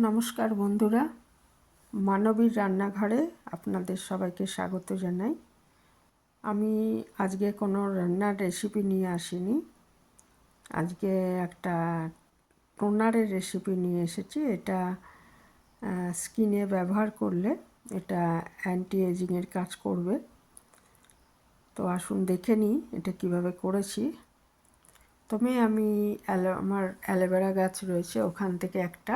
নমস্কার বন্ধুরা, মানবীর রান্নাঘরে আপনাদের সবাইকে স্বাগত জানাই। আমি আজকে কোনো রান্নার রেসিপি নিয়ে আসিনি। আজকে একটা টোনারের রেসিপি নিয়ে এসেছি। এটা স্কিনে ব্যবহার করলে এটা অ্যান্টি এজিংয়ের কাজ করবে। তো আসুন দেখে নিই এটা কিভাবে করেছি। তবে আমি আমার অ্যালোভেরা গাছ রয়েছে, ওখান থেকে একটা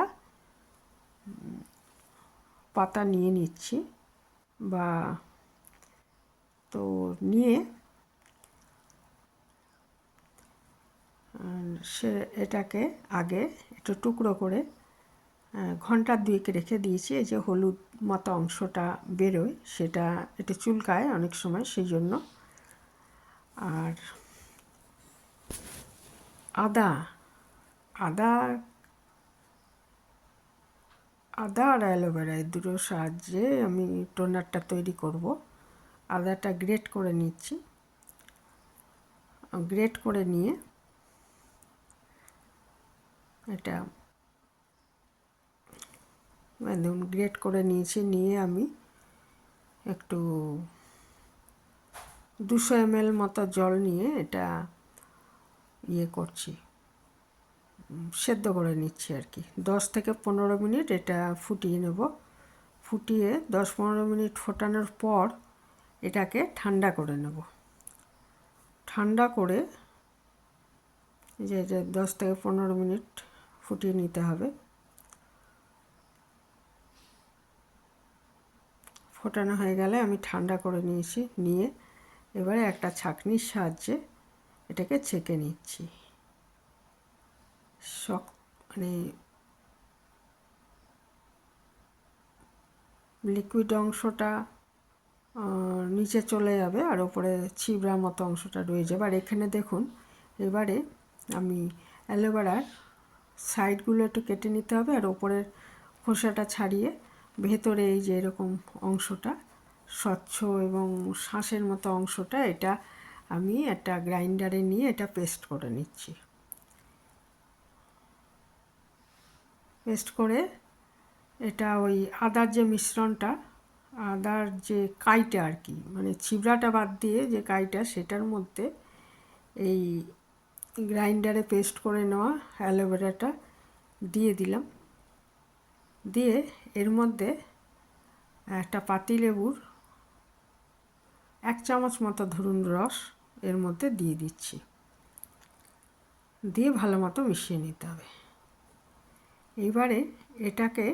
পাতা নিয়ে নিচ্ছি বা তো নিয়ে সে এটাকে আগে একটু টুকরো করে ঘন্টা দুয়েক রেখে দিয়েছি। এই যে হলুদ মতো অংশটা বেরোয় সেটা একটু চুলকায় অনেক সময়, সেই জন্য। আর আদা আদা আদা আর অ্যালোভেরা এই দুটোর সাহায্যে আমি টোনারটা তৈরি করব। আদাটা গ্রেট করে নিচ্ছি। গ্রেট করে নিয়ে এটা একদম গ্রেট করে নিয়েছি। নিয়ে আমি একটু 200 ml মতো জল নিয়ে এটা করছি, সেদ্ধ করে নিচ্ছি আর কি। 10 থেকে 15 মিনিট এটা ফুটিয়ে নেব। ফুটিয়ে 10-15 মিনিট ফোটানোর পর এটাকে ঠান্ডা করে নেব। ঠান্ডা করে যে 10 থেকে 15 মিনিট ফুটিয়ে নিতে হবে। ফোটানো হয়ে গেলে আমি ঠান্ডা করে নিয়েছি। নিয়ে এবারে একটা ছাঁকনির সাহায্যে এটাকে ছেঁকে নিচ্ছি। মানে লিকুইড অংশটা নিচে চলে যাবে আর ওপরে ছিবড়ার মতো অংশটা রয়ে যাবে। আর এখানে দেখুন, এবারে আমি অ্যালোভেরার সাইডগুলো একটু কেটে নিতে হবে আর ওপরের খোসাটা ছাড়িয়ে ভেতরে এই যে এরকম অংশটা স্বচ্ছ এবং শাঁসের মতো অংশটা, এটা আমি একটা গ্রাইন্ডারে নিয়ে এটা পেস্ট করে নিচ্ছি। পেস্ট করে এটা ওই আদার যে মিশ্রণটা, আদার যে কাইটা আর কি, মানে ছিবড়াটা বাদ দিয়ে যে কাইটা, সেটার মধ্যে এই গ্রাইন্ডারে পেস্ট করে নেওয়া অ্যালোভেরাটা দিয়ে দিলাম। দিয়ে এর মধ্যে একটা পাতিলেবুর 1 চামচ মতো ধরুন রস এর মধ্যে দিয়ে দিচ্ছি। দিয়ে ভালো মতো মিশিয়ে নিতে হবে। এইবারে এটাকে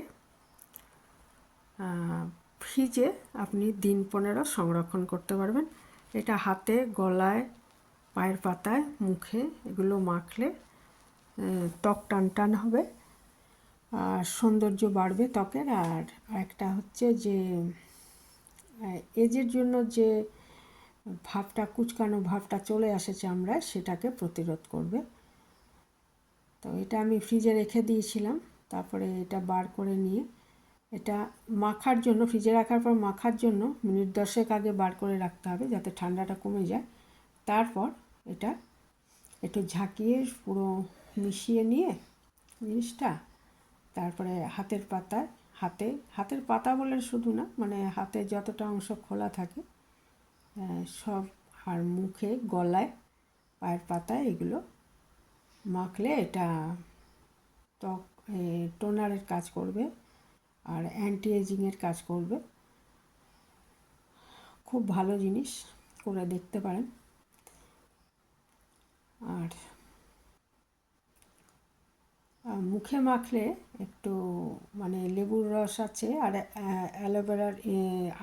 ফ্রিজে আপনি দিন 15 সংরক্ষণ করতে পারবেন। এটা হাতে, গলায়, পায়ের পাতায়, মুখে এগুলো মাখলে ত্বক টান টান হবে আর সৌন্দর্য বাড়বে ত্বকের। আর একটা হচ্ছে যে এজের জন্য যে ভাবটা, কুচকানো ভাবটা চলে আসে চামড়ায়, সেটাকে প্রতিরোধ করবে। তো এটা আমি ফ্রিজে রেখে দিয়েছিলাম। তারপরে এটা বার করে নিয়ে এটা মাখার জন্য, ফ্রিজে রাখার পর মাখার জন্য মিনিট 10 আগে বার করে রাখতে হবে যাতে ঠান্ডাটা কমে যায়। তারপর এটা একটু ঝাঁকিয়ে পুরো মিশিয়ে নিয়ে জিনিসটা, তারপরে হাতের পাতায়, হাতের পাতা বলে শুধু না, মানে হাতে যতটা অংশ খোলা থাকে সব, আর মুখে, গলায়, পায়ের পাতায় এগুলো মাখলে এটা ত্বক টোনারের কাজ করবে আর অ্যান্টি এজিংয়ের কাজ করবে। খুব ভালো জিনিস, করে দেখতে পারেন। আর মুখে মাখলে একটু মানে লেবুর রস আছে আর অ্যালোভেরার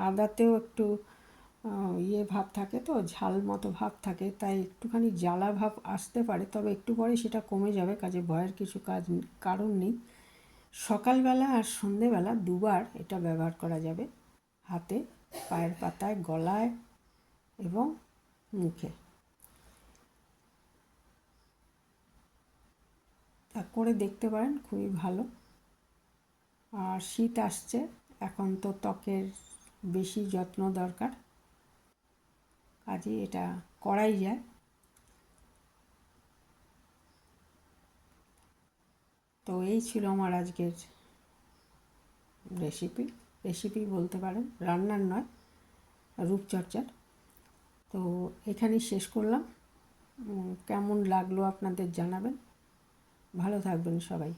আদাতেও একটু ভাব থাকে, তো ঝাল মতো ভাব থাকে, তাই একটুখানি জ্বালা ভাব আসতে পারে। তবে একটু পরে সেটা কমে যাবে, কাজে ভয়ের কিছু কারণ নেই। সকালবেলা আর সন্ধেবেলা দুবার এটা ব্যবহার করা যাবে, হাতে, পায়ের পাতায়, গলায় এবং মুখে। তা করে দেখতে পারেন, খুবই ভালো। আর শীত আসছে, এখন তো ত্বকের বেশি যত্ন দরকার, কাজে এটা করাই যায়। তো এই ছিল আমার আজকের রেসিপি বলতে পারেন, রান্নার নয়, রূপচর্চার। তো এখানেই শেষ করলাম। কেমন লাগলো আপনাদের জানাবেন। ভালো থাকবেন সবাই।